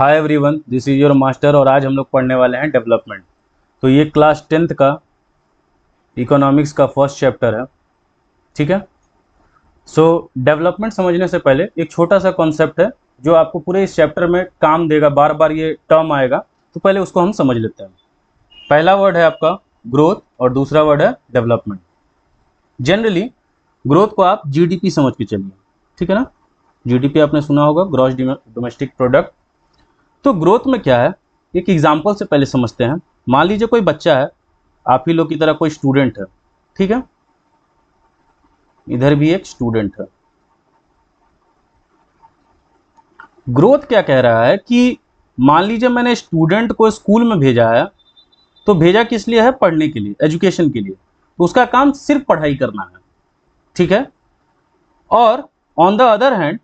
Hi everyone, this is your master और आज हम लोग पढ़ने वाले हैं डेवलपमेंट। तो ये क्लास 10th का इकोनॉमिक्स का फर्स्ट चैप्टर है। ठीक है। सो डेवलपमेंट समझने से पहले एक छोटा सा कॉन्सेप्ट है जो आपको पूरे इस चैप्टर में काम देगा, बार बार ये टर्म आएगा, तो पहले उसको हम समझ लेते हैं। पहला वर्ड है आपका ग्रोथ और दूसरा वर्ड है डेवलपमेंट। जनरली ग्रोथ को आप जीडीपी समझ के चलिए, ठीक है ना। जीडीपी आपने सुना होगा, ग्रॉस डोमेस्टिक प्रोडक्ट। तो ग्रोथ में क्या है, एक एग्जाम्पल से पहले समझते हैं। मान लीजिए कोई बच्चा है, आप ही लोग की तरह कोई स्टूडेंट है, ठीक है। इधर भी एक स्टूडेंट है। ग्रोथ क्या कह रहा है कि मान लीजिए मैंने स्टूडेंट को स्कूल में भेजा है, तो भेजा किस लिए है? पढ़ने के लिए, एजुकेशन के लिए। तो उसका काम सिर्फ पढ़ाई करना है, ठीक है। और ऑन द अदर हैंड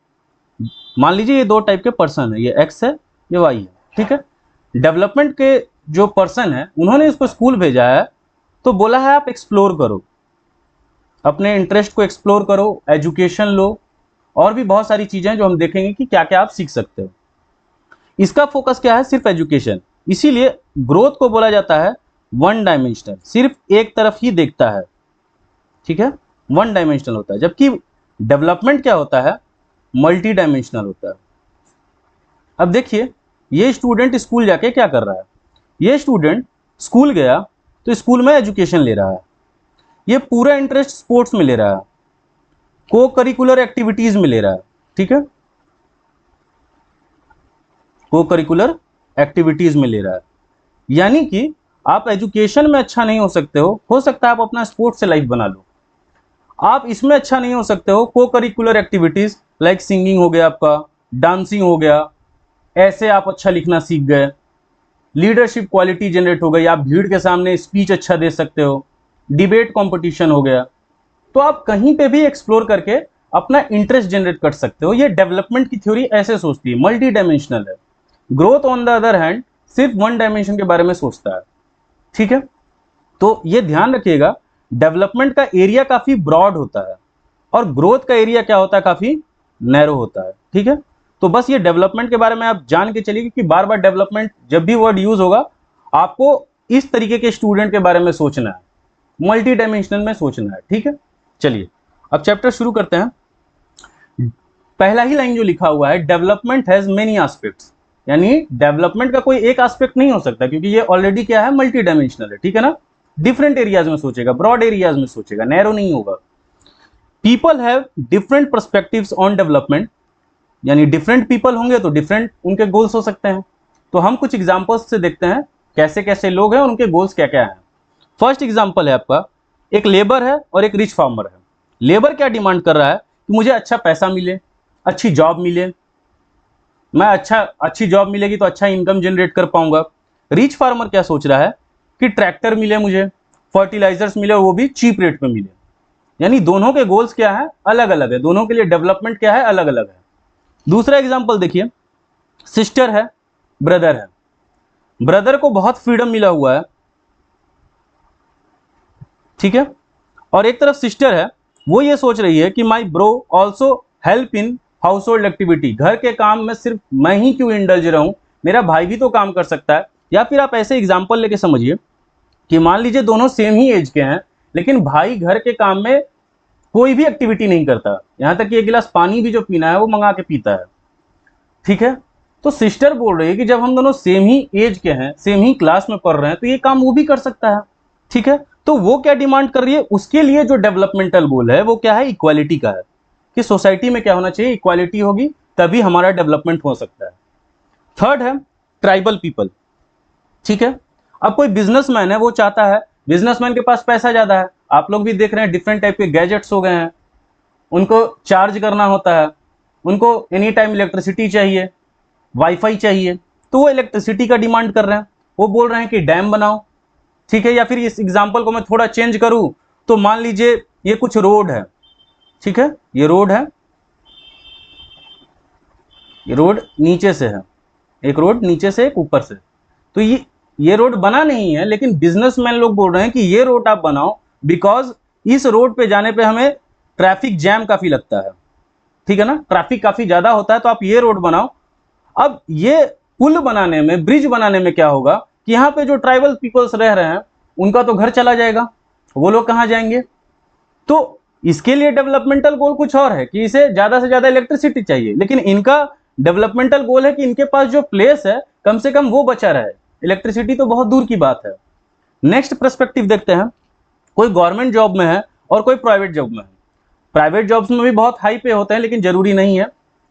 मान लीजिए ये दो टाइप के पर्सन है, ये एक्स है, ये वाई है, ठीक है। डेवलपमेंट के जो पर्सन है उन्होंने इसको स्कूल भेजा है, तो बोला है आप एक्सप्लोर करो, अपने इंटरेस्ट को एक्सप्लोर करो, एजुकेशन लो, और भी बहुत सारी चीजें जो हम देखेंगे कि क्या क्या आप सीख सकते हो। इसका फोकस क्या है? सिर्फ एजुकेशन। इसीलिए ग्रोथ को बोला जाता है वन डायमेंशनल, सिर्फ एक तरफ ही देखता है, ठीक है, वन डायमेंशनल होता है। जबकि डेवलपमेंट क्या होता है? मल्टी डायमेंशनल होता है। अब देखिए, ये स्टूडेंट स्कूल जाके क्या कर रहा है? ये स्टूडेंट स्कूल गया तो स्कूल में एजुकेशन ले रहा है, ये पूरा इंटरेस्ट स्पोर्ट्स में ले रहा है, को करिकुलर एक्टिविटीज में ले रहा है, ठीक है, को करिकुलर एक्टिविटीज में ले रहा है। यानी कि आप एजुकेशन में अच्छा नहीं हो सकते हो सकता है आप अपना स्पोर्ट्स से लाइफ बना लो। आप इसमें अच्छा नहीं हो सकते हो, को करिकुलर एक्टिविटीज लाइक सिंगिंग हो गया, आपका डांसिंग हो गया, ऐसे आप अच्छा लिखना सीख गए, लीडरशिप क्वालिटी जनरेट हो गई, आप भीड़ के सामने स्पीच अच्छा दे सकते हो, डिबेट कंपटीशन हो गया। तो आप कहीं पे भी एक्सप्लोर करके अपना इंटरेस्ट जनरेट कर सकते हो। ये डेवलपमेंट की थ्योरी ऐसे सोचती है, मल्टी डायमेंशनल है। Growth on the other hand सिर्फ वन डायमेंशन के बारे में सोचता है, ठीक है। तो ये ध्यान रखिएगा, डेवलपमेंट का एरिया काफी ब्रॉड होता है और ग्रोथ का एरिया क्या होता है? काफी नैरो होता है, ठीक है। तो बस ये डेवलपमेंट के बारे में आप जान के चलिए कि बार बार डेवलपमेंट जब भी वर्ड यूज होगा आपको इस तरीके के स्टूडेंट के बारे में सोचना है, मल्टी डायमेंशनल में सोचना है, ठीक है। चलिए अब चैप्टर शुरू करते हैं। पहला ही लाइन जो लिखा हुआ है, डेवलपमेंट हैज मेनी एस्पेक्ट्स, यानी डेवलपमेंट का कोई एक एस्पेक्ट नहीं हो सकता, क्योंकि ये ऑलरेडी क्या है? मल्टी डायमेंशनल है, ठीक है ना। डिफरेंट एरियाज में सोचेगा, ब्रॉड एरियाज में सोचेगा, नैरो नहीं होगा। People have different perspectives on development, यानी डिफरेंट पीपल होंगे तो डिफरेंट उनके गोल्स हो सकते हैं। तो हम कुछ एग्जांपल्स से देखते हैं कैसे कैसे लोग हैं और उनके गोल्स क्या क्या हैं। फर्स्ट एग्जांपल है आपका, एक लेबर है और एक रिच फार्मर है। लेबर क्या डिमांड कर रहा है? कि मुझे अच्छा पैसा मिले, अच्छी जॉब मिले, मैं अच्छी जॉब मिलेगी तो अच्छा इनकम जनरेट कर पाऊंगा। रिच फार्मर क्या सोच रहा है? कि ट्रैक्टर मिले मुझे, फर्टिलाइजर्स मिले, वो भी चीप रेट पे मिले। यानी दोनों के गोल्स क्या है? अलग अलग है, दोनों के लिए डेवलपमेंट क्या है? अलग अलग है। दूसरा एग्जांपल देखिए, सिस्टर है, ब्रदर है। ब्रदर को बहुत फ्रीडम मिला हुआ है, ठीक है, और एक तरफ सिस्टर है, वो ये सोच रही है कि माई bro also help in house hold activity, घर के काम में सिर्फ मैं ही क्यों इंडल्ज रहूं, मेरा भाई भी तो काम कर सकता है। या फिर आप ऐसे एग्जाम्पल लेके समझिए कि मान लीजिए दोनों सेम ही एज के हैं, लेकिन भाई घर के काम में कोई भी एक्टिविटी नहीं करता, यहां तक कि एक गिलास पानी भी जो पीना है वो मंगा के पीता है, ठीक है। तो सिस्टर बोल रही है कि जब हम दोनों सेम ही एज के हैं, सेम ही क्लास में पढ़ रहे हैं, तो ये काम वो भी कर सकता है, ठीक है। तो वो क्या डिमांड कर रही है? उसके लिए जो डेवलपमेंटल गोल है वो क्या है? इक्वालिटी का है, कि सोसाइटी में क्या होना चाहिए? इक्वालिटी होगी तभी हमारा डेवलपमेंट हो सकता है। थर्ड है ट्राइबल पीपल, ठीक है। अब कोई बिजनेसमैन है, वो चाहता है, बिजनेसमैन के पास पैसा ज्यादा है, आप लोग भी देख रहे हैं डिफरेंट टाइप के गैजेट्स हो गए हैं, उनको चार्ज करना होता है, उनको एनी टाइम इलेक्ट्रिसिटी चाहिए, वाईफाई चाहिए, तो वो इलेक्ट्रिसिटी का डिमांड कर रहे हैं। वो बोल रहे हैं कि डैम बनाओ, ठीक है। या फिर इस एग्जांपल को मैं थोड़ा चेंज करूं तो मान लीजिए ये कुछ रोड है, ठीक है, ये रोड है, ये रोड नीचे से है, एक रोड नीचे से एक ऊपर से। तो ये रोड बना नहीं है, लेकिन बिजनेसमैन लोग बोल रहे हैं कि ये रोड आप बनाओ, बिकॉज इस रोड पे जाने पे हमें ट्रैफिक जैम काफी लगता है, ठीक है ना, ट्रैफिक काफी ज्यादा होता है, तो आप ये रोड बनाओ। अब ये पुल बनाने में, ब्रिज बनाने में क्या होगा कि यहाँ पे जो ट्राइबल पीपल्स रह रहे हैं उनका तो घर चला जाएगा, वो लोग कहाँ जाएंगे। तो इसके लिए डेवलपमेंटल गोल कुछ और है कि इसे ज्यादा से ज्यादा इलेक्ट्रिसिटी चाहिए, लेकिन इनका डेवलपमेंटल गोल है कि इनके पास जो प्लेस है कम से कम वो बचा रहे, इलेक्ट्रिसिटी तो बहुत दूर की बात है। नेक्स्ट पर्सपेक्टिव देखते हैं, कोई गवर्नमेंट जॉब में है और कोई प्राइवेट जॉब में है। प्राइवेट जॉब्स में भी बहुत हाई पे होते हैं, लेकिन जरूरी नहीं है।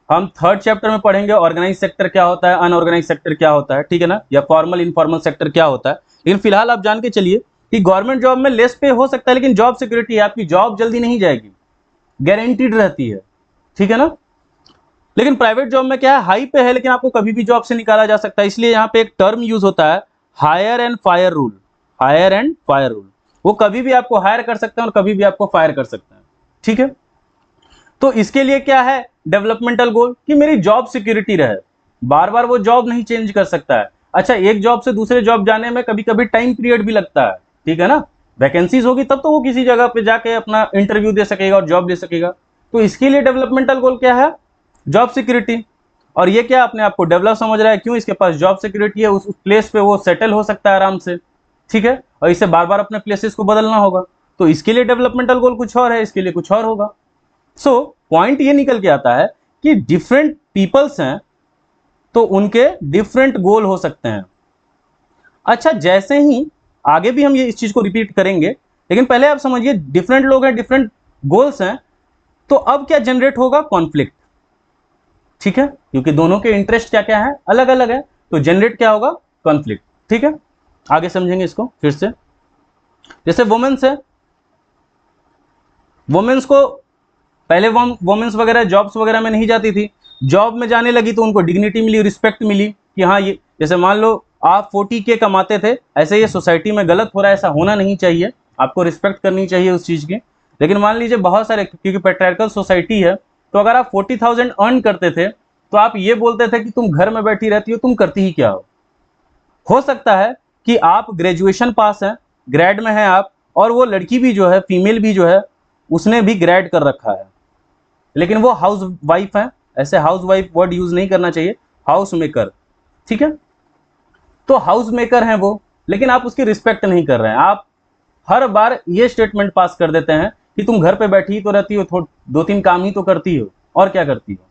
हम थर्ड चैप्टर में पढ़ेंगे ऑर्गेनाइज सेक्टर क्या होता है, अनऑर्गेनाइज सेक्टर क्या होता है, ठीक है ना, या फॉर्मल इनफॉर्मल सेक्टर क्या होता है। लेकिन फिलहाल आप जान के चलिए कि गवर्नमेंट जॉब में लेस पे हो सकता है, लेकिन जॉब सिक्योरिटी है, आपकी जॉब जल्दी नहीं जाएगी, गारंटीड रहती है, ठीक है ना। लेकिन प्राइवेट जॉब में क्या है, हाई पे है लेकिन आपको कभी भी जॉब से निकाला जा सकता है। इसलिए यहाँ पे एक टर्म यूज होता है, hire and fire rule. Hire and fire rule, वो कभी भी आपको हायर कर सकते हैं और कभी भी आपको फायर कर सकते हैं, ठीक है। तो इसके लिए क्या है डेवलपमेंटल गोल, कि मेरी जॉब सिक्योरिटी रहे, बार बार वो जॉब नहीं चेंज कर सकता है। अच्छा, एक जॉब से दूसरे जॉब जाने में कभी कभी टाइम पीरियड भी लगता है, ठीक है ना, वैकेंसीज होगी तब तो वो किसी जगह पे जाके अपना इंटरव्यू दे सकेगा और जॉब ले सकेगा। तो इसके लिए डेवलपमेंटल गोल क्या है, जॉब सिक्योरिटी। और ये क्या अपने आप को डेवलप समझ रहा है, क्यों, इसके पास जॉब सिक्योरिटी है, उस प्लेस पे वो सेटल हो सकता है आराम से, ठीक है, और इसे बार बार अपने प्लेसेस को बदलना होगा। तो इसके लिए डेवलपमेंटल गोल कुछ और है, इसके लिए कुछ और होगा। सो पॉइंट ये निकल के आता है कि डिफरेंट पीपल्स हैं तो उनके डिफरेंट गोल हो सकते हैं। अच्छा, जैसे ही आगे भी हम ये इस चीज को रिपीट करेंगे, लेकिन पहले आप समझिए डिफरेंट लोग हैं, डिफरेंट गोल्स हैं, तो अब क्या जनरेट होगा, कॉन्फ्लिक्ट, ठीक है, क्योंकि दोनों के इंटरेस्ट क्या क्या है, अलग अलग है, तो जनरेट क्या होगा, कॉन्फ्लिक्ट, ठीक है। आगे समझेंगे इसको फिर से। जैसे वुमेन्स है, वुमेन्स को पहले वुमेन्स वगैरह जॉब्स वगैरह में नहीं जाती थी, जॉब में जाने लगी तो उनको डिग्निटी मिली, रिस्पेक्ट मिली कि हाँ, ये जैसे मान लो आप 40K कमाते थे, ऐसे ये सोसाइटी में गलत हो रहा है, ऐसा होना नहीं चाहिए, आपको रिस्पेक्ट करनी चाहिए उस चीज की। लेकिन मान लीजिए बहुत सारे, क्योंकि पैट्रियार्कल सोसाइटी है, तो अगर आप 40,000 अर्न करते थे तो आप ये बोलते थे कि तुम घर में बैठी रहती हो, तुम करती ही क्या हो सकता है कि आप ग्रेजुएशन पास हैं, ग्रेड में हैं आप, और वो लड़की भी जो है, फीमेल भी जो है, उसने भी ग्रेड कर रखा है, लेकिन वो हाउस वाइफ है। ऐसे हाउस वाइफ वर्ड यूज नहीं करना चाहिए, हाउस मेकर, ठीक है। तो हाउस मेकर हैं वो, लेकिन आप उसकी रिस्पेक्ट नहीं कर रहे हैं। आप हर बार ये स्टेटमेंट पास कर देते हैं कि तुम घर पे बैठी ही तो रहती हो, दो तीन काम ही तो करती हो, और क्या करती हो,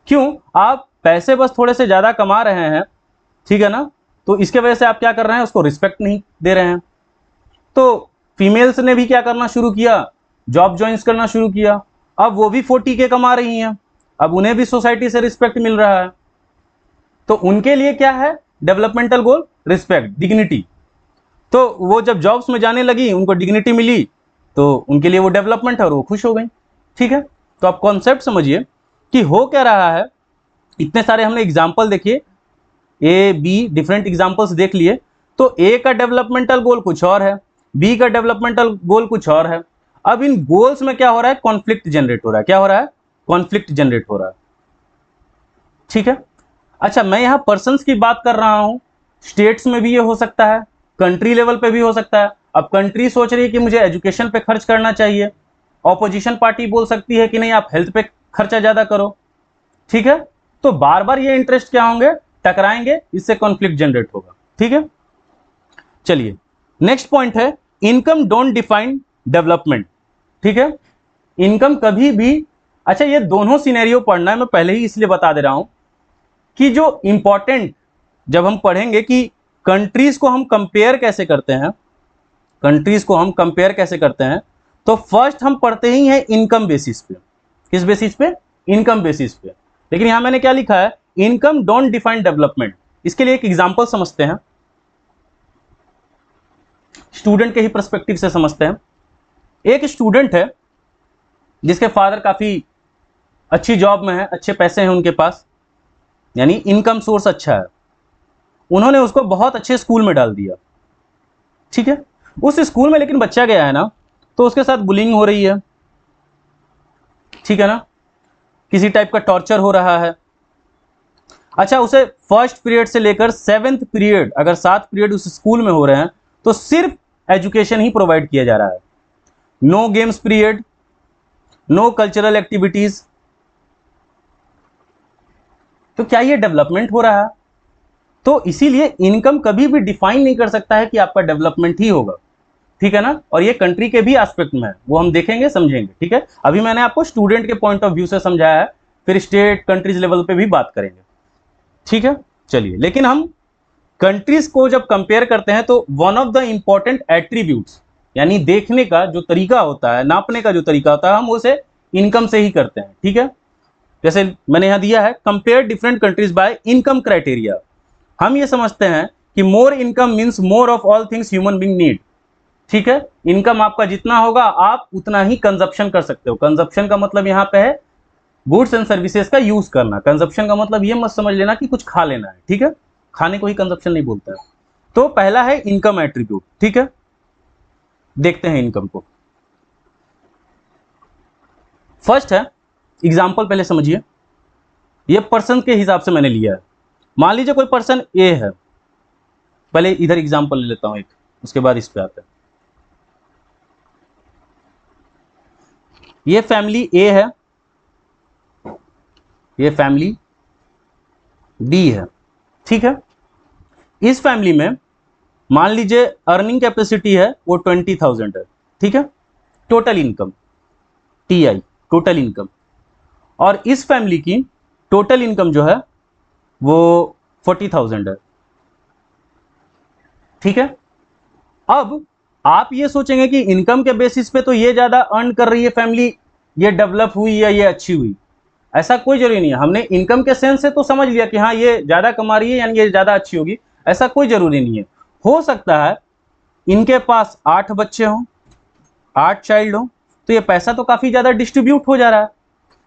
क्यों, आप पैसे बस थोड़े से ज्यादा कमा रहे हैं, ठीक है ना, तो इसके वजह से आप क्या कर रहे हैं, उसको रिस्पेक्ट नहीं दे रहे हैं। तो फीमेल्स ने भी क्या करना शुरू किया, जॉब ज्वाइन करना शुरू किया, अब वो भी 40K कमा रही हैं, अब उन्हें भी सोसाइटी से रिस्पेक्ट मिल रहा है। तो उनके लिए क्या है डेवलपमेंटल गोल, रिस्पेक्ट, डिग्निटी। तो वो जब जॉब्स में जाने लगी, उनको डिग्निटी मिली, तो उनके लिए वो डेवलपमेंट है और वो खुश हो गई, ठीक है। तो आप कॉन्सेप्ट समझिए कि हो क्या रहा है। इतने सारे हमने एग्जाम्पल देखिए, ए बी डिफरेंट एग्जाम्पल्स देख लिए, तो ए का डेवलपमेंटल गोल कुछ और है, बी का डेवलपमेंटल गोल कुछ और है। अब इन गोल्स में क्या हो रहा है, कॉन्फ्लिक्ट जनरेट हो रहा है, क्या हो रहा है, कॉन्फ्लिक्ट जनरेट हो रहा है, ठीक है। अच्छा, मैं यहां पर्सन्स की बात कर रहा हूं, स्टेट्स में भी ये हो सकता है, कंट्री लेवल पे भी हो सकता है। अब कंट्री सोच रही है कि मुझे एजुकेशन पे खर्च करना चाहिए, ऑपोजिशन पार्टी बोल सकती है कि नहीं आप हेल्थ पे खर्चा ज्यादा करो, ठीक है। तो बार बार ये इंटरेस्ट क्या होंगे, टकराएंगे, इससे कॉन्फ्लिक्ट जनरेट होगा, ठीक है। चलिए नेक्स्ट पॉइंट है, इनकम डोंट डिफाइन डेवलपमेंट, ठीक है। इनकम कभी भी, अच्छा ये दोनों सिनेरियो पढ़ना है, मैं पहले ही इसलिए बता दे रहा हूं कि जो इंपॉर्टेंट, जब हम पढ़ेंगे कि कंट्रीज को हम कंपेयर कैसे करते हैं, कंट्रीज को हम कंपेयर कैसे करते हैं, तो फर्स्ट हम पढ़ते ही हैं इनकम बेसिस पे। किस बेसिस पे, इनकम बेसिस पे। लेकिन यहां मैंने क्या लिखा है, इनकम डोंट डिफाइन डेवलपमेंट। इसके लिए एक एग्जांपल समझते हैं, स्टूडेंट के ही पर्सपेक्टिव से समझते हैं। एक स्टूडेंट है जिसके फादर काफी अच्छी जॉब में है, अच्छे पैसे हैं उनके पास, यानी इनकम सोर्स अच्छा है। उन्होंने उसको बहुत अच्छे स्कूल में डाल दिया, ठीक है। उस स्कूल में लेकिन बच्चा गया है ना, तो उसके साथ बुलिंग हो रही है, ठीक है ना, किसी टाइप का टॉर्चर हो रहा है। अच्छा, उसे फर्स्ट पीरियड से लेकर 7th पीरियड, अगर 7 पीरियड उस स्कूल में हो रहे हैं, तो सिर्फ एजुकेशन ही प्रोवाइड किया जा रहा है, no games period, no cultural activities. तो क्या ये डेवलपमेंट हो रहा है, तो इसीलिए इनकम कभी भी डिफाइन नहीं कर सकता है कि आपका डेवलपमेंट ही होगा, ठीक है ना। और ये कंट्री के भी एस्पेक्ट में है, वो हम देखेंगे समझेंगे, ठीक है। अभी मैंने आपको स्टूडेंट के पॉइंट ऑफ व्यू से समझाया है, फिर स्टेट कंट्रीज लेवल पे भी बात करेंगे, ठीक है। चलिए, लेकिन हम कंट्रीज को जब कंपेयर करते हैं तो one of the important attributes, यानी देखने का जो तरीका होता है, नापने का जो तरीका होता है, हम उसे इनकम से ही करते हैं, ठीक है। जैसे मैंने यहां दिया है, compare different countries by income criteria. हम ये समझते हैं कि more income means more of all things human being need, ठीक है। इनकम आपका जितना होगा आप उतना ही कंजप्शन कर सकते हो। कंजप्शन का मतलब यहाँ पे है गुड्स एंड सर्विसेज का यूज करना। कंजप्शन का मतलब ये मत समझ लेना कि कुछ खा लेना है, ठीक है। खाने को ही कंजप्शन नहीं बोलता है। तो पहला है इनकम एट्रीब्यूट, ठीक है। देखते हैं इनकम को। फर्स्ट है एग्जाम्पल, पहले समझिए। ये पर्सन के हिसाब से मैंने लिया है। मान लीजिए कोई पर्सन ए है, पहले इधर एग्जाम्पल ले लेता हूं एक, उसके बाद इस पे आता है। ये फैमिली ए है, ये फैमिली बी है, ठीक है। इस फैमिली में मान लीजिए अर्निंग कैपेसिटी है वो 20,000 है, ठीक है। Total income TI, total income. और इस फैमिली की टोटल इनकम जो है वो 40,000 है, ठीक है। अब आप ये सोचेंगे कि इनकम के बेसिस पे तो ये ज्यादा अर्न कर रही है फैमिली, ये डेवलप हुई या ये अच्छी हुई। ऐसा कोई जरूरी नहीं है। हमने इनकम के सेंस से तो समझ लिया कि हाँ ये ज्यादा कमा रही है यानी ये ज्यादा अच्छी होगी, ऐसा कोई जरूरी नहीं है। हो सकता है इनके पास 8 बच्चे हों, 8 चाइल्ड हों, तो ये पैसा तो काफी ज्यादा डिस्ट्रीब्यूट हो जा रहा है।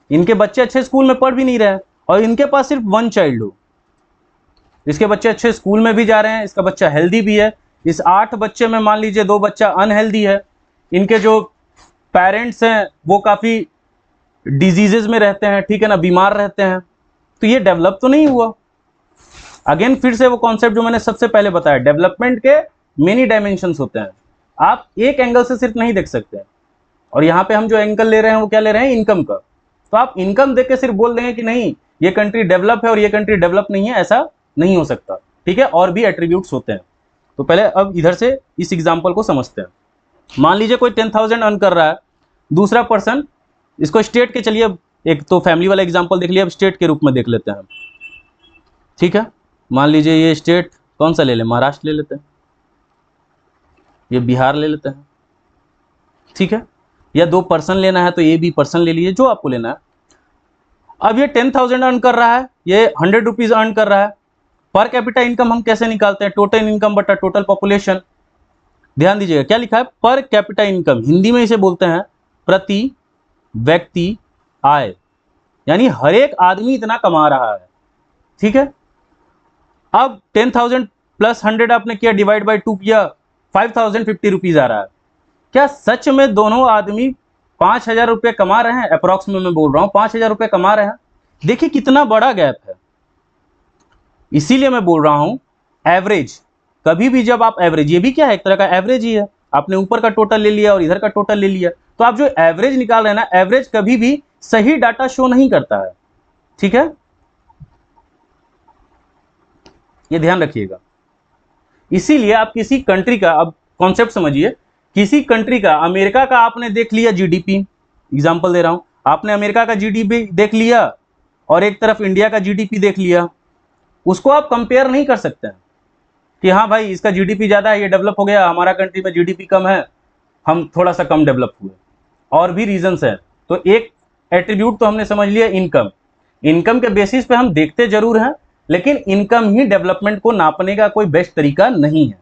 इनके बच्चे अच्छे स्कूल में पढ़ भी नहीं रहे हैं और इनके पास सिर्फ 1 चाइल्ड हो। इसके बच्चे अच्छे स्कूल में भी जा रहे हैं, इसका बच्चा हेल्दी भी है। इस 8 बच्चे में मान लीजिए 2 बच्चा अनहेल्दी है। इनके जो पेरेंट्स हैं वो काफी डिजीजेज में रहते हैं, ठीक है ना, बीमार रहते हैं। तो ये डेवलप तो नहीं हुआ। अगेन फिर से वो कॉन्सेप्ट जो मैंने सबसे पहले बताया, डेवलपमेंट के मेनी डायमेंशंस होते हैं, आप एक एंगल से सिर्फ नहीं देख सकते हैं। और यहाँ पे हम जो एंगल ले रहे हैं वो क्या ले रहे हैं, इनकम का। तो आप इनकम देख के सिर्फ बोल देंगे कि नहीं ये कंट्री डेवलप है और ये कंट्री डेवलप नहीं है, ऐसा नहीं हो सकता, ठीक है। और भी एट्रीब्यूट्स होते हैं। तो पहले अब इधर से इस एग्जाम्पल को समझते हैं। मान लीजिए कोई 10,000 अर्न कर रहा है, दूसरा पर्सन, इसको स्टेट के, चलिए एक तो फैमिली वाला एग्जाम्पल देख लिया, अब स्टेट के रूप में देख लेते हैं, ठीक है। मान लीजिए ये स्टेट कौन सा ले लें, महाराष्ट्र ले लेते हैं, ये बिहार ले लेते हैं, ठीक है। या 2 पर्सन लेना है तो ये भी पर्सन ले लीजिए, जो आपको लेना है। अब ये 10,000 अर्न कर रहा है, ये 100 रुपीज अर्न कर रहा है। पर कैपिटा इनकम हम कैसे निकालते हैं, टोटल इनकम बटा टोटल पॉपुलेशन। ध्यान दीजिएगा क्या लिखा है, पर कैपिटा इनकम, हिंदी में इसे बोलते हैं प्रति व्यक्ति आय, यानी हर एक आदमी इतना कमा रहा है, ठीक है। अब 10,000 प्लस 100 आपने किया, डिवाइड बाय 2 किया, 5,050 रुपीज आ रहा है। क्या सच में दोनों आदमी 5,000 रुपये कमा रहे हैं? अप्रॉक्स में मैं बोल रहा हूं 5,000 रुपये कमा रहे हैं। देखिए कितना बड़ा गैप है। इसीलिए मैं बोल रहा हूं एवरेज, कभी भी जब आप एवरेज, ये भी क्या है, एक तरह का एवरेज ही है। आपने ऊपर का टोटल ले लिया और इधर का टोटल ले लिया, तो आप जो एवरेज निकाल रहे हैं ना, एवरेज कभी भी सही डाटा शो नहीं करता है, ठीक है। ये ध्यान रखिएगा। इसीलिए आप किसी कंट्री का, अब कॉन्सेप्ट समझिए, किसी कंट्री का, अमेरिका का आपने देख लिया जीडीपी, एग्जांपल दे रहा हूं, आपने अमेरिका का जीडीपी देख लिया और एक तरफ इंडिया का जीडीपी देख लिया, उसको आप कंपेयर नहीं कर सकते हैं कि हाँ भाई इसका जीडीपी ज्यादा है, ये डेवलप हो गया, हमारा कंट्री में जीडीपी कम है, हम थोड़ा सा कम डेवलप हुए। और भी रीजंस हैं। तो एक एट्रीब्यूट तो हमने समझ लिया इनकम। इनकम के बेसिस पे हम देखते जरूर हैं, लेकिन इनकम ही डेवलपमेंट को नापने का कोई बेस्ट तरीका नहीं है।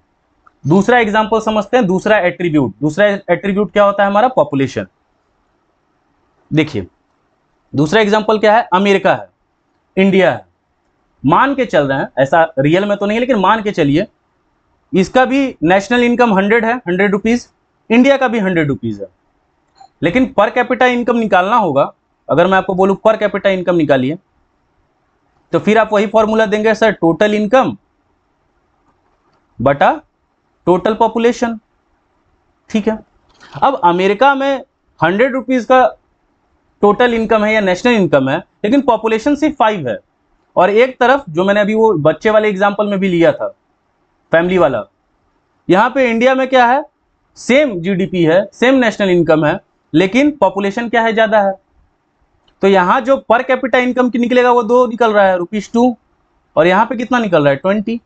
दूसरा एग्जांपल समझते हैं, दूसरा एट्रीब्यूट। दूसरा एट्रीब्यूट क्या होता है हमारा, पॉपुलेशन। देखिए दूसरा एग्जांपल क्या है, अमेरिका है, इंडिया है। मान के चल रहे हैं, ऐसा रियल में तो नहीं है लेकिन मान के चलिए, इसका भी नेशनल इनकम 100 है, 100 रुपीज, इंडिया का भी 100 रुपीज है। लेकिन पर कैपिटा इनकम निकालना होगा। अगर मैं आपको बोलूं पर कैपिटा इनकम निकालिए, तो फिर आप वही फॉर्मूला देंगे सर, टोटल इनकम बटा टोटल पॉपुलेशन, ठीक है। अब अमेरिका में 100 रुपीज का टोटल इनकम है या नेशनल इनकम है, लेकिन पॉपुलेशन सिर्फ 5 है। और एक तरफ जो मैंने अभी वो बच्चे वाले एग्जाम्पल में भी लिया था, फैमिली वाला, यहाँ पे इंडिया में क्या है, सेम जीडीपी है, सेम नेशनल इनकम है, लेकिन पॉपुलेशन क्या है, ज्यादा है। तो यहाँ जो पर कैपिटा इनकम की निकलेगा वो 2 निकल रहा है, ₹2, और यहाँ पे कितना निकल रहा है, 20।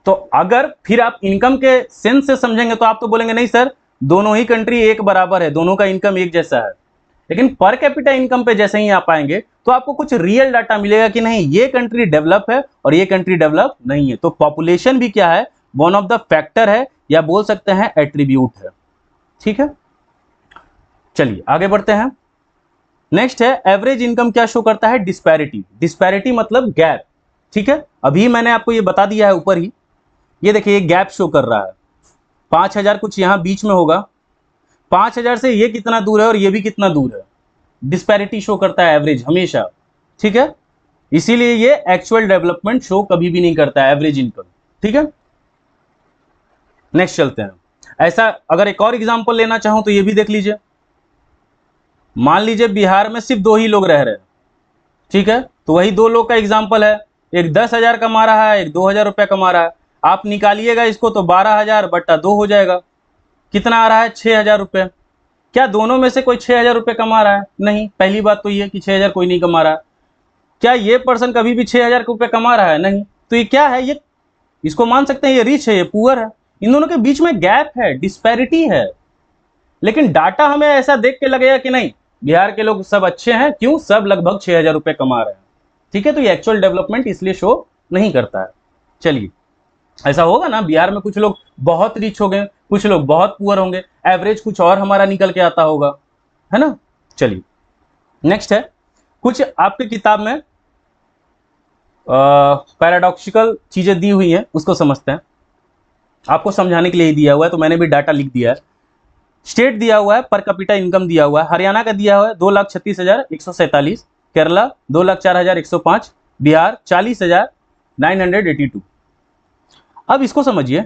तो अगर फिर आप इनकम के सेंस से समझेंगे तो आप तो बोलेंगे नहीं सर, दोनों ही कंट्री एक बराबर है, दोनों का इनकम एक जैसा है। लेकिन पर कैपिटा इनकम पे जैसे ही आप आएंगे तो आपको कुछ रियल डाटा मिलेगा कि नहीं, ये कंट्री डेवलप है और ये कंट्री डेवलप नहीं है। तो पॉपुलेशन भी क्या है, वन ऑफ द फैक्टर है, या बोल सकते हैं एट्रीब्यूट है। ठीक है, चलिए आगे बढ़ते हैं। नेक्स्ट है एवरेज इनकम क्या शो करता है, डिस्पैरिटी। डिस्पैरिटी मतलब गैप। ठीक है, अभी मैंने आपको ये बता दिया है ऊपर ही, ये देखिए ये गैप शो कर रहा है, 5000 कुछ यहां बीच में होगा, 5000 से ये कितना दूर है और ये भी कितना दूर है, डिस्पैरिटी शो करता है एवरेज हमेशा। ठीक है, इसीलिए ये एक्चुअल डेवलपमेंट शो कभी भी नहीं करता है, एवरेज इनकम। ठीक है, नेक्स्ट चलते हैं। ऐसा अगर एक और एग्जांपल लेना चाहूं तो ये भी देख लीजिए। मान लीजिए बिहार में सिर्फ 2 ही लोग रह रहे हैं, ठीक है, तो वही 2 लोग का एग्जांपल है, एक 10,000 कमा रहा है, एक 2,000 रुपया कमा रहा है। आप निकालिएगा इसको तो 12,000 बट्टा 2 हो जाएगा, कितना आ रहा है, 6,000 रुपये। क्या दोनों में से कोई 6,000 रुपये कमा रहा है, नहीं। पहली बात तो ये कि 6,000 कोई नहीं कमा रहा है। क्या ये पर्सन कभी भी 6,000 रुपये कमा रहा है, नहीं। तो ये क्या है, ये इसको मान सकते हैं ये रिच है, ये पुअर है। इन दोनों के बीच में गैप है, डिस्पैरिटी है। लेकिन डाटा हमें ऐसा देख के लगेगा कि नहीं, बिहार के लोग सब अच्छे हैं, क्यों, सब लगभग 6,000 रुपये कमा रहे हैं। ठीक है, तो ये एक्चुअल डेवलपमेंट इसलिए शो नहीं करता है। चलिए, ऐसा होगा ना, बिहार में कुछ लोग बहुत रिच हो गए, कुछ लोग बहुत पुअर होंगे, एवरेज कुछ और हमारा निकल के आता होगा, है ना। चलिए नेक्स्ट है, कुछ आपकी किताब में पैराडॉक्सिकल चीजें दी हुई हैं, उसको समझते हैं। आपको समझाने के लिए ही दिया हुआ है, तो मैंने भी डाटा लिख दिया है। स्टेट दिया हुआ है, पर कैपिटा इनकम दिया हुआ है, हरियाणा का दिया हुआ है 2,36,147, केरला 2,04,105, बिहार 40,982। अब इसको समझिए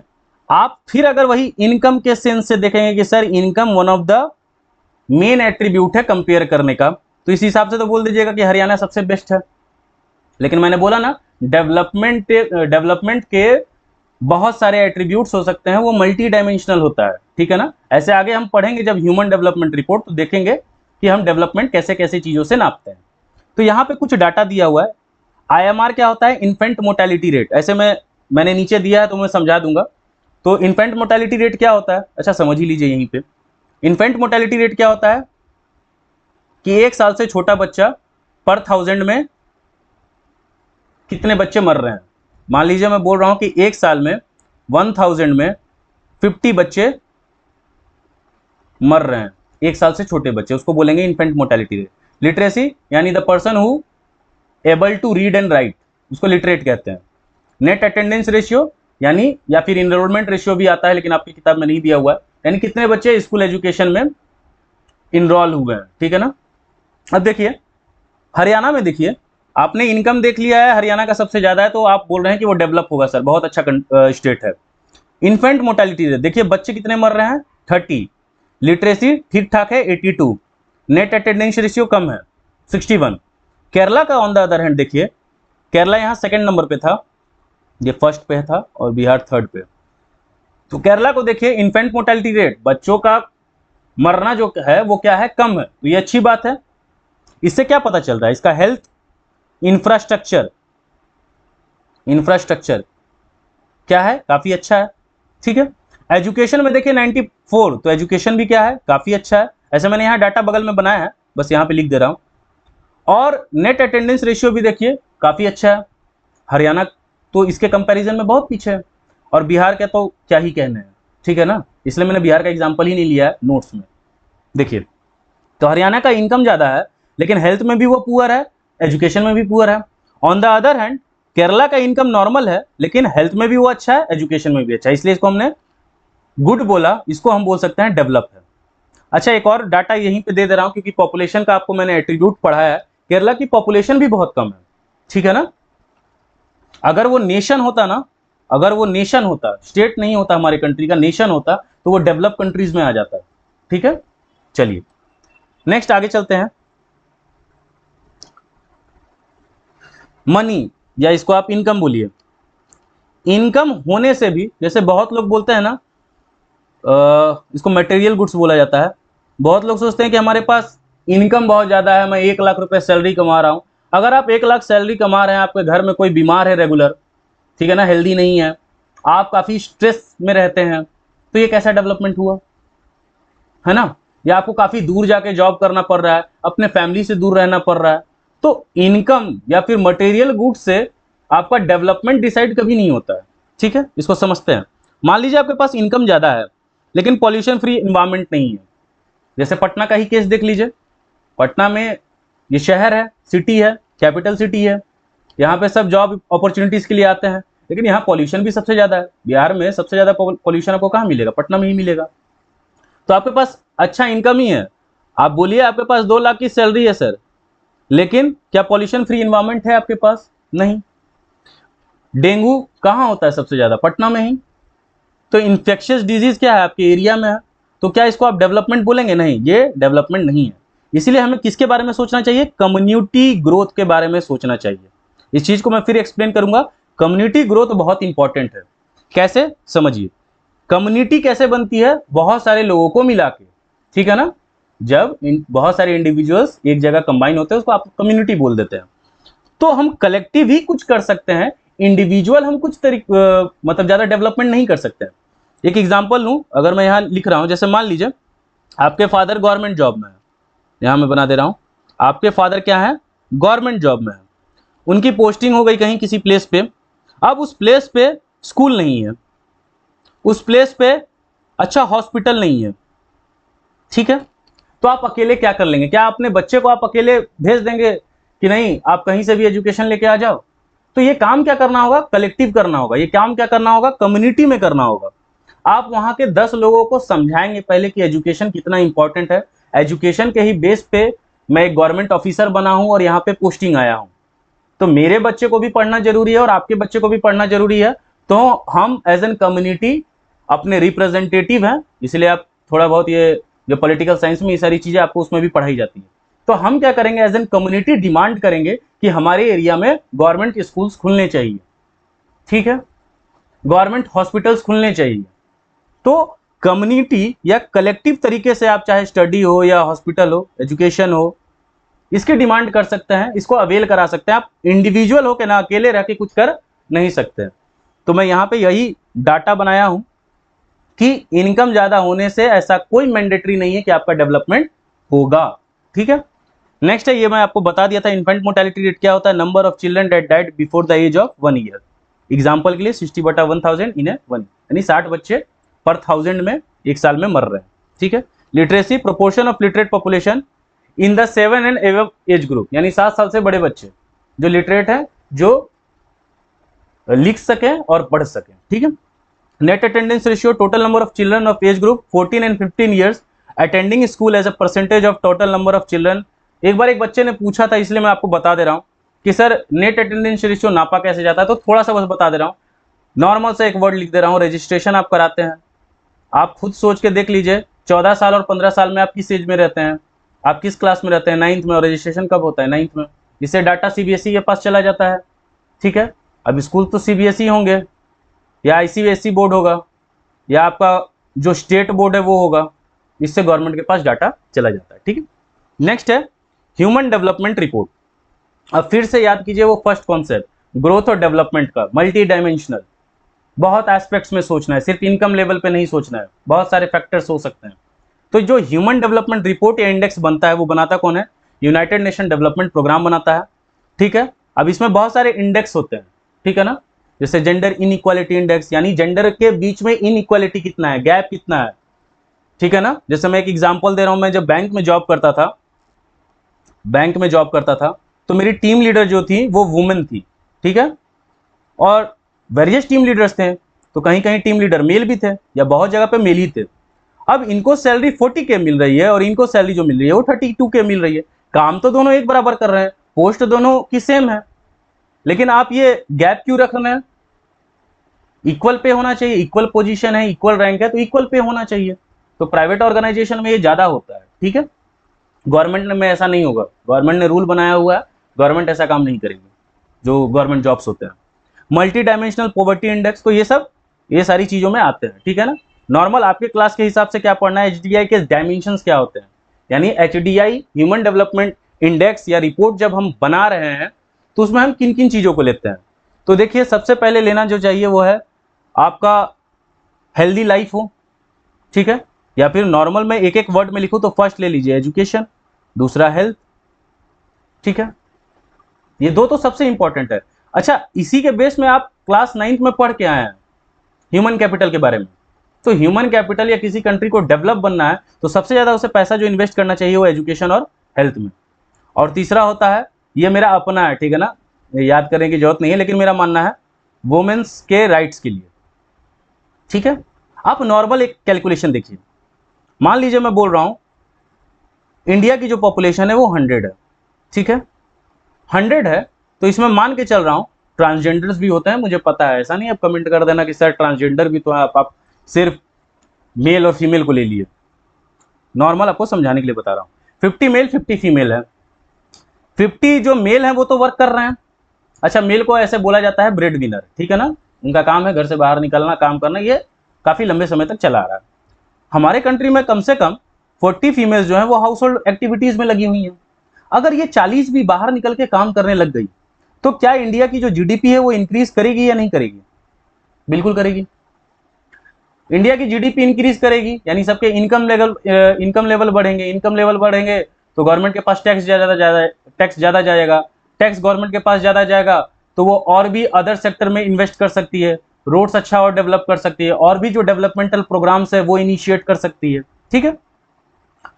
आप, फिर अगर वही इनकम के सेंस से देखेंगे कि sir income one of the main attribute है कंपेयर करने का, तो इस हिसाब से तो बोल दीजिएगा कि हरियाणा सबसे बेस्ट है। लेकिन मैंने बोला ना, डेवलपमेंट के बहुत सारे एट्रीब्यूट्स हो सकते हैं, वो मल्टी डायमेंशनल होता है। ठीक है ना, ऐसे आगे हम पढ़ेंगे जब ह्यूमन डेवलपमेंट रिपोर्ट, तो देखेंगे कि हम डेवलपमेंट कैसे कैसे चीजों से नापते हैं। तो यहाँ पे कुछ डाटा दिया हुआ है। IMR क्या होता है, इन्फेंट मोर्टेलिटी रेट। ऐसे मैंने नीचे दिया है तो मैं समझा दूंगा। तो इन्फेंट मोर्टेलिटी रेट क्या होता है, अच्छा समझ ही लीजिए यहीं पे। इन्फेंट मोर्टेलिटी रेट क्या होता है कि 1 साल से छोटा बच्चा पर 1000 में कितने बच्चे मर रहे हैं। मान लीजिए मैं बोल रहा हूं कि 1 साल में 1000 में 50 बच्चे मर रहे हैं, 1 साल से छोटे बच्चे, उसको बोलेंगे इन्फेंट मोर्टेलिटी रेट। लिटरेसी यानी the person who able to read and write, उसको लिटरेट कहते हैं। नेट अटेंडेंस रेशियो यानी, या फिर इनरोलमेंट रेशियो भी आता है, लेकिन आपकी किताब में नहीं दिया हुआ है, यानी कितने बच्चे स्कूल एजुकेशन में इनरोल हुए हैं। ठीक है ना। अब देखिए हरियाणा में, देखिए आपने इनकम देख लिया है, हरियाणा का सबसे ज्यादा है, तो आप बोल रहे हैं कि वो डेवलप होगा सर, बहुत अच्छा स्टेट है। इन्फेंट मोर्टेलिटी रेट देखिए, बच्चे कितने मर रहे हैं, 30। लिटरेसी ठीक ठाक है, 82। नेट अटेंडेंस रेशियो कम है, 61। केरला का ऑन द अदर हैंड देखिए, केरला यहाँ सेकंड नंबर पे था, ये फर्स्ट पे था, और बिहार थर्ड पे। तो केरला को देखिए, इन्फेंट मोर्टेलिटी रेट, बच्चों का मरना जो है वो क्या है, कम है, तो ये अच्छी बात है। इससे क्या पता चल रहा है, इसका हेल्थ इंफ्रास्ट्रक्चर क्या है, काफी अच्छा है। ठीक है, एजुकेशन में देखिए 94, तो एजुकेशन भी क्या है, काफी अच्छा है। ऐसे मैंने यहाँ डाटा बगल में बनाया है, बस यहाँ पे लिख दे रहा हूं। और नेट अटेंडेंस रेशियो भी देखिए काफी अच्छा है। हरियाणा तो इसके कंपैरिजन में बहुत पीछे है, और बिहार का तो क्या ही कहने हैं। ठीक है ना, इसलिए मैंने बिहार का एग्जाम्पल ही नहीं लिया है नोट्स में। देखिए तो हरियाणा का इनकम ज्यादा है, लेकिन हेल्थ में भी वो पुअर है, एजुकेशन में भी पुअर है। On the other hand Kerala का इनकम नॉर्मल है, लेकिन हेल्थ में भी वो अच्छा है, एजुकेशन में भी अच्छा है, इसलिए इसको हमने गुड बोला, इसको हम बोल सकते हैं डेवलप है। अच्छा, एक और डाटा यहीं पे दे दे रहा हूं, क्योंकि पॉपुलेशन का आपको मैंने एट्रीब्यूट पढ़ाया है। केरला की पॉपुलेशन भी बहुत कम है। ठीक है ना, अगर वो नेशन होता ना, अगर वो नेशन होता, स्टेट नहीं होता हमारे कंट्री का, नेशन होता, तो वो डेवलप कंट्रीज में आ जाता है। ठीक है, चलिए नेक्स्ट आगे चलते हैं। मनी, या इसको आप इनकम बोलिए। इनकम होने से भी, जैसे बहुत लोग बोलते हैं ना, इसको मटेरियल गुड्स बोला जाता है। बहुत लोग सोचते हैं कि हमारे पास इनकम बहुत ज़्यादा है, मैं 1 लाख रुपए सैलरी कमा रहा हूँ। अगर आप 1 लाख सैलरी कमा रहे हैं, आपके घर में कोई बीमार है रेगुलर, ठीक है ना, हेल्दी नहीं है, आप काफ़ी स्ट्रेस में रहते हैं, तो ये कैसा डेवलपमेंट हुआ, है ना? या आपको काफ़ी दूर जाके जॉब करना पड़ रहा है, अपने फैमिली से दूर रहना पड़ रहा है, तो इनकम या फिर मटेरियल गुड्स से आपका डेवलपमेंट डिसाइड कभी नहीं होता है, ठीक है? इसको समझते हैं। मान लीजिए आपके पास इनकम ज़्यादा है, लेकिन पॉल्यूशन फ्री इन्वायरमेंट नहीं है। जैसे पटना का ही केस देख लीजिए। पटना में ये शहर है, सिटी है, कैपिटल सिटी है, यहाँ पे सब जॉब अपॉर्चुनिटीज के लिए आते हैं, लेकिन यहाँ पॉल्यूशन भी सबसे ज़्यादा है। बिहार में सबसे ज़्यादा पॉल्यूशन आपको कहाँ मिलेगा? पटना में ही मिलेगा। तो आपके पास अच्छा इनकम ही है, आप बोलिए आपके पास 2 लाख की सैलरी है सर, लेकिन क्या पॉल्यूशन फ्री इन्वायरमेंट है आपके पास? नहीं। डेंगू कहाँ होता है सबसे ज़्यादा? पटना में ही। तो इन्फेक्शियस डिजीज क्या है? आपके एरिया में है। तो क्या इसको आप डेवलपमेंट बोलेंगे? नहीं, ये डेवलपमेंट नहीं है। इसीलिए हमें किसके बारे में सोचना चाहिए? कम्युनिटी ग्रोथ के बारे में सोचना चाहिए। इस चीज को मैं फिर एक्सप्लेन करूंगा। कम्युनिटी ग्रोथ बहुत इंपॉर्टेंट है। कैसे? समझिए। कम्युनिटी कैसे बनती है? बहुत सारे लोगों को मिला के, ठीक है ना? जब बहुत सारे इंडिविजुअल्स एक जगह कंबाइन होते हैं, उसको आप कम्युनिटी बोल देते हैं। तो हम कलेक्टिव ही कुछ कर सकते हैं, इंडिविजुअल हम कुछ मतलब ज्यादा डेवलपमेंट नहीं कर सकते हैं। एक एग्जांपल लूं, अगर मैं यहाँ लिख रहा हूं, जैसे मान लीजिए आपके फादर गवर्नमेंट जॉब में है, यहाँ मैं बना दे रहा हूं, आपके फादर क्या है? गवर्नमेंट जॉब में है। उनकी पोस्टिंग हो गई कहीं किसी प्लेस पे। अब उस प्लेस पे स्कूल नहीं है, उस प्लेस पे अच्छा हॉस्पिटल नहीं है, ठीक है? तो आप अकेले क्या कर लेंगे? क्या अपने बच्चे को आप अकेले भेज देंगे कि नहीं आप कहीं से भी एजुकेशन लेके आ जाओ? तो ये काम क्या करना होगा? कलेक्टिव करना होगा। ये काम क्या करना होगा? कम्युनिटी में करना होगा। आप वहां के 10 लोगों को समझाएंगे पहले कि एजुकेशन कितना इंपॉर्टेंट है। एजुकेशन के ही बेस पे मैं एक गवर्नमेंट ऑफिसर बना हूं और यहाँ पे पोस्टिंग आया हूं, तो मेरे बच्चे को भी पढ़ना जरूरी है और आपके बच्चे को भी पढ़ना जरूरी है। तो हम एज एन कम्युनिटी अपने रिप्रेजेंटेटिव हैं, इसलिए आप थोड़ा बहुत ये जो पॉलिटिकल साइंस में ये सारी चीजें आपको उसमें भी पढ़ाई जाती है। तो हम क्या करेंगे? एज एन कम्युनिटी डिमांड करेंगे कि हमारे एरिया में गवर्नमेंट स्कूल्स खुलने चाहिए, ठीक है? गवर्नमेंट हॉस्पिटल्स खुलने चाहिए। तो कम्युनिटी या कलेक्टिव तरीके से आप चाहे स्टडी हो या हॉस्पिटल हो, एजुकेशन हो, इसकी डिमांड कर सकते हैं, इसको अवेल करा सकते हैं। आप इंडिविजुअल हो के ना अकेले रह के कुछ कर नहीं सकते। तो मैं यहाँ पे यही डाटा बनाया हूं कि इनकम ज्यादा होने से ऐसा कोई मैंडेटरी नहीं है कि आपका डेवलपमेंट होगा, ठीक है? नेक्स्ट है, ये मैं आपको बता दिया था, इन्फेंट मोर्टेलिटी रेट क्या होता है? Number of children that died before the age of 1 year. Example के लिए 60/1000 इन ए 1, यानी 60 बच्चे पर 1000 में एक साल में मर रहे हैं, ठीक है? Literacy, proportion of literate population in the 7 and above age group, यानी 7 साल से बड़े बच्चे जो लिटरेट है, जो लिख सके और पढ़ सके, ठीक है? Net attendance ratio, total number of children of age group 14 and 15 years attending school as a percentage of total number of children. एक बार एक बच्चे ने पूछा था, इसलिए मैं आपको बता दे रहा हूं कि सर नेट अटेंडेंस रेशियो नापा कैसे जाता है? तो थोड़ा सा बस बता दे रहा हूं, नॉर्मल से एक वर्ड लिख दे रहा हूं। रजिस्ट्रेशन आप कराते हैं, आप खुद सोच के देख लीजिए, 14 साल और 15 साल में आप किस एज में रहते हैं? आप किस क्लास में रहते हैं? 9th में। और रजिस्ट्रेशन कब होता है? 9th में। इससे डाटा सीबीएसई के पास चला जाता है, ठीक है? अब स्कूल तो सीबीएसई होंगे या आईसीएसई बोर्ड होगा या आपका जो स्टेट बोर्ड है वो होगा, इससे गवर्नमेंट के पास डाटा चला जाता है, ठीक है? नेक्स्ट है ह्यूमन डेवलपमेंट रिपोर्ट। अब फिर से याद कीजिए वो फर्स्ट कॉन्सेप्ट, ग्रोथ और डेवलपमेंट का, मल्टी डायमेंशनल, बहुत एस्पेक्ट्स में सोचना है, सिर्फ इनकम लेवल पे नहीं सोचना है, बहुत सारे फैक्टर्स हो सकते हैं। तो जो ह्यूमन डेवलपमेंट रिपोर्ट या इंडेक्स बनता है वो बनाता कौन है? यूनाइटेड नेशन डेवलपमेंट प्रोग्राम बनाता है, ठीक है? अब इसमें बहुत सारे इंडेक्स होते हैं, ठीक है ना? जैसे जेंडर इनइक्वालिटी इंडेक्स, यानी जेंडर के बीच में इनइक्वालिटी कितना है, गैप कितना है, ठीक है ना? जैसे मैं एक एग्जांपल दे रहा हूं, मैं जब बैंक में जॉब करता था, तो मेरी टीम लीडर जो थी वो वुमेन थी, ठीक है? और वेरियस टीम लीडर्स थे, तो कहीं कहीं टीम लीडर मेल भी थे या बहुत जगह पे मेल ही थे। अब इनको सैलरी 40K मिल रही है और इनको सैलरी जो मिल रही है वो 32K मिल रही है। काम तो दोनों एक बराबर कर रहे हैं, पोस्ट दोनों की सेम है, लेकिन आप ये गैप क्यों रख रहे हैं? इक्वल पे होना चाहिए, इक्वल पोजीशन है, इक्वल रैंक है, तो इक्वल पे होना चाहिए। तो प्राइवेट ऑर्गेनाइजेशन में ये ज्यादा होता है, ठीक है? गवर्नमेंट में ऐसा नहीं होगा, गवर्नमेंट ने रूल बनाया हुआ है, गवर्नमेंट ऐसा काम नहीं करेगी। जो गवर्नमेंट जॉब्स होते हैं। मल्टी डायमेंशनल पॉवर्टी इंडेक्स, तो ये सारी चीजों में आते हैं, ठीक है ना। नॉर्मल आपके क्लास के हिसाब से क्या पढ़ना है, एचडीआई के डायमेंशंस क्या होते हैं, यानी एचडीआई ह्यूमन डेवलपमेंट इंडेक्स या रिपोर्ट जब हम बना रहे हैं तो उसमें हम किन किन चीजों को लेते हैं। तो देखिए सबसे पहले लेना जो चाहिए वो है आपका हेल्दी लाइफ हो, ठीक है, या फिर नॉर्मल में एक एक वर्ड में लिखूं तो फर्स्ट ले लीजिए एजुकेशन, दूसरा हेल्थ, ठीक है, ये दो तो सबसे इंपॉर्टेंट है। अच्छा, इसी के बेस में आप क्लास 9th में पढ़ के आए हैं ह्यूमन कैपिटल के बारे में। तो ह्यूमन कैपिटल या किसी कंट्री को डेवलप बनना है तो सबसे ज्यादा उसे पैसा जो इन्वेस्ट करना चाहिए वो एजुकेशन और हेल्थ में। और तीसरा होता है, ये मेरा अपना है, ठीक है ना, याद करने की जरूरत नहीं है, लेकिन मेरा मानना है वुमेन्स के राइट्स के लिए, ठीक है। आप नॉर्मल एक कैलकुलेशन देखिए, मान लीजिए मैं बोल रहा हूं इंडिया की जो पॉपुलेशन है वो 100 है, ठीक है, 100 है, तो इसमें मान के चल रहा हूं ट्रांसजेंडर्स भी होते हैं, मुझे पता है, ऐसा नहीं आप कमेंट कर देना कि सर ट्रांसजेंडर भी तो है, आप सिर्फ मेल और फीमेल को ले लिए। नॉर्मल आपको समझाने के लिए बता रहा हूं, 50 मेल 50 फीमेल है। 50 जो मेल है वो तो वर्क कर रहे हैं। अच्छा, मेल को ऐसे बोला जाता है ब्रेड विनर, ठीक है ना, उनका काम है घर से बाहर निकलना, काम करना, ये काफी लंबे समय तक चला आ रहा है। हमारे कंट्री में कम से कम 40 फीमेल्स जो है वो हाउस होल्ड एक्टिविटीज में लगी हुई हैं। अगर ये 40 भी बाहर निकल के काम करने लग गई तो क्या इंडिया की जो जीडीपी है वो इंक्रीज करेगी या नहीं करेगी? बिल्कुल करेगी। इंडिया की जीडीपी इंक्रीज करेगी यानी सबके इनकम लेवल बढ़ेंगे, इनकम लेवल बढ़ेंगे तो गवर्नमेंट के पास टैक्स ज्यादा जाएगा, टैक्स गवर्नमेंट के पास ज्यादा जाएगा तो वो और भी अदर सेक्टर में इन्वेस्ट कर सकती है, रोड्स अच्छा और डेवलप कर सकती है, और भी जो डेवलपमेंटल प्रोग्राम्स है वो इनिशिएट कर सकती है, ठीक है।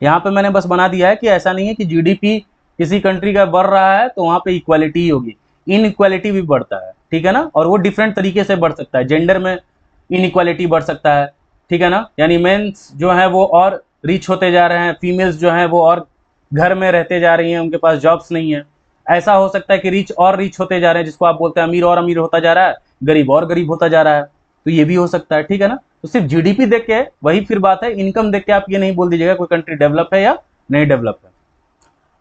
यहाँ पे मैंने बस बना दिया है कि ऐसा नहीं है कि जीडीपी किसी कंट्री का बढ़ रहा है तो वहां पे इक्वालिटी ही होगी, इनइक्वालिटी भी बढ़ता है, ठीक है ना, और वो डिफरेंट तरीके से बढ़ सकता है। जेंडर में इनइक्वालिटी बढ़ सकता है, ठीक है ना, यानी मेंस जो है वो और रिच होते जा रहे हैं, फीमेल्स जो है वो और घर में रहते जा रही हैं, उनके पास जॉब्स नहीं है। ऐसा हो सकता है कि रिच और रिच होते जा रहे हैं, जिसको आप बोलते हैं अमीर और अमीर होता जा रहा है, गरीब और गरीब होता जा रहा है, तो ये भी हो सकता है, ठीक है ना। तो सिर्फ जीडीपी देख के वही फिर बात है, इनकम देख के आप ये नहीं बोल दीजिएगा कोई कंट्री डेवलप है या नहीं डेवलप है,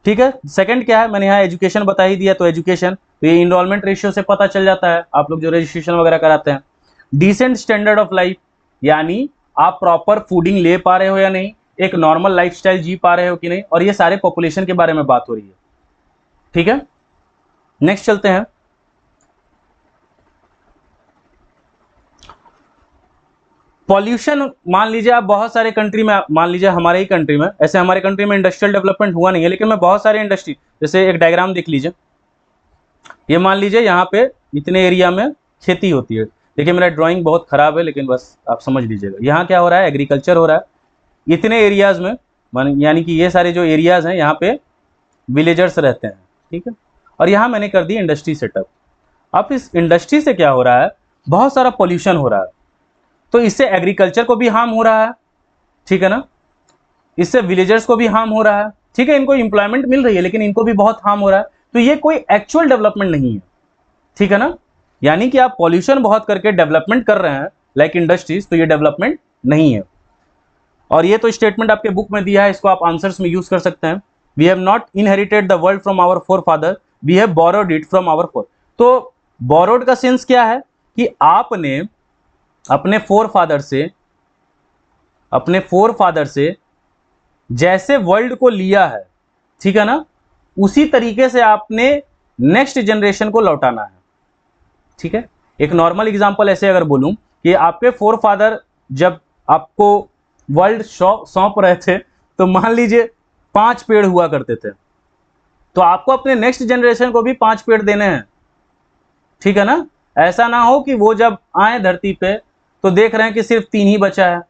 ठीक है। सेकंड क्या है, मैंने यहाँ एजुकेशन बता ही दिया, तो एजुकेशन तो ये इनरोलमेंट रेशियो से पता चल जाता है, आप लोग जो रजिस्ट्रेशन वगैरह कराते हैं। डिसेंट स्टैंडर्ड ऑफ लाइफ, यानी आप प्रॉपर फूडिंग ले पा रहे हो या नहीं, एक नॉर्मल लाइफस्टाइल जी पा रहे हो कि नहीं, और ये सारे पॉपुलेशन के बारे में बात हो रही है, ठीक है। नेक्स्ट चलते हैं, पॉल्यूशन। मान लीजिए आप बहुत सारे कंट्री में, मान लीजिए हमारे ही कंट्री में, ऐसे हमारे कंट्री में इंडस्ट्रियल डेवलपमेंट हुआ नहीं है, लेकिन मैं बहुत सारे इंडस्ट्री, जैसे एक डायग्राम देख लीजिए, ये मान लीजिए यहाँ पे इतने एरिया में खेती होती है, देखिए मेरा ड्राइंग बहुत खराब है लेकिन बस आप समझ लीजिएगा, यहाँ क्या हो रहा है, एग्रीकल्चर हो रहा है इतने एरियाज में, यानी कि ये सारे जो एरियाज हैं यहाँ पे विलेजर्स रहते हैं, ठीक है, और यहाँ मैंने कर दी इंडस्ट्री सेटअप। अब इस इंडस्ट्री से क्या हो रहा है, बहुत सारा पॉल्यूशन हो रहा है, तो इससे एग्रीकल्चर को भी हार्म हो रहा है, ठीक है ना, इससे विलेजर्स को भी हार्म हो रहा है, ठीक है, इनको एम्प्लॉयमेंट मिल रही है लेकिन इनको भी बहुत हार्म हो रहा है, तो ये कोई एक्चुअल डेवलपमेंट नहीं है, ठीक है ना। यानी कि आप पॉल्यूशन बहुत करके डेवलपमेंट कर रहे हैं लाइक इंडस्ट्रीज, तो ये डेवलपमेंट नहीं है। और ये तो स्टेटमेंट आपके बुक में दिया है, इसको आप आंसर्स में यूज कर सकते हैं। We have not inherited the world from our forefather, we have borrowed it from our fore. तो बोरोड का सेंस क्या है कि आपने अपने फोर फादर से जैसे वर्ल्ड को लिया है, ठीक है ना, उसी तरीके से आपने नेक्स्ट जनरेशन को लौटाना है, ठीक है। एक नॉर्मल एग्जांपल ऐसे अगर बोलूं कि आपके फोर फादर जब आपको वर्ल्ड सौंप रहे थे तो मान लीजिए 5 पेड़ हुआ करते थे, तो आपको अपने नेक्स्ट जनरेशन को भी 5 पेड़ देने हैं, ठीक है ना। ऐसा ना हो कि वो जब आए धरती पे तो देख रहे हैं कि सिर्फ 3 ही बचा है,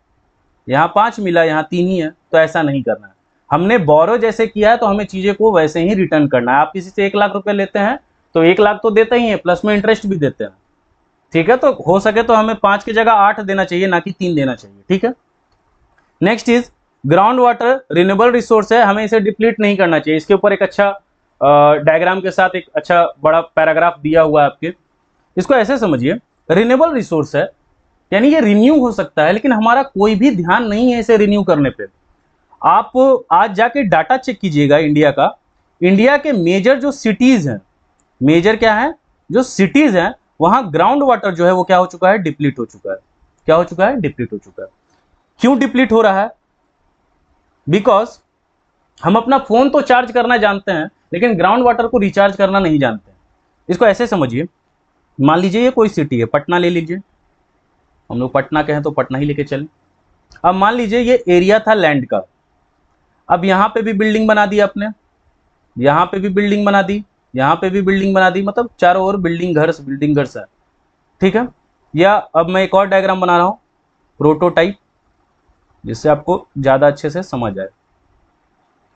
यहाँ 5 मिला, यहाँ 3 ही है, तो ऐसा नहीं करना है। हमने बोरो जैसे किया है तो हमें चीजें को वैसे ही रिटर्न करना है। आप किसी से 1 लाख रुपए लेते हैं तो 1 लाख तो देते ही है, प्लस में इंटरेस्ट भी देते हैं, ठीक है। तो हो सके तो हमें 5 की जगह 8 देना चाहिए, ना कि 3 देना चाहिए, ठीक है। Next is ground water renewable resource है, हमें इसे डिप्लीट नहीं करना चाहिए। इसके ऊपर एक अच्छा डायग्राम के साथ एक अच्छा बड़ा पैराग्राफ दिया हुआ है आपके, इसको ऐसे समझिए, रिन्यूएबल रिसोर्स है यानी ये रिन्यू हो सकता है, लेकिन हमारा कोई भी ध्यान नहीं है इसे रिन्यू करने पे। आप आज जाके डाटा चेक कीजिएगा इंडिया का, इंडिया के मेजर जो सिटीज हैं, मेजर क्या है, जो सिटीज हैं वहां ग्राउंड वाटर जो है वो क्या हो चुका है, डिप्लीट हो चुका है। क्या हो चुका है, डिप्लीट हो चुका है। क्यों डिप्लीट हो रहा है? बिकॉज हम अपना फोन तो चार्ज करना जानते हैं लेकिन ग्राउंड वाटर को रिचार्ज करना नहीं जानते हैं। इसको ऐसे समझिए, मान लीजिए ये कोई सिटी है, पटना ले लीजिए, हम लोग पटना के हैं तो पटना ही लेके चलें। अब मान लीजिए ये एरिया था लैंड का, अब यहां पे भी बिल्डिंग बना दी आपने, यहां पे भी बिल्डिंग बना दी, यहां पे भी बिल्डिंग बना दी, मतलब चारों ओर बिल्डिंग घर है, ठीक है। या अब मैं एक और डायग्राम बना रहा हूं, प्रोटोटाइप, जिससे आपको ज्यादा अच्छे से समझ आए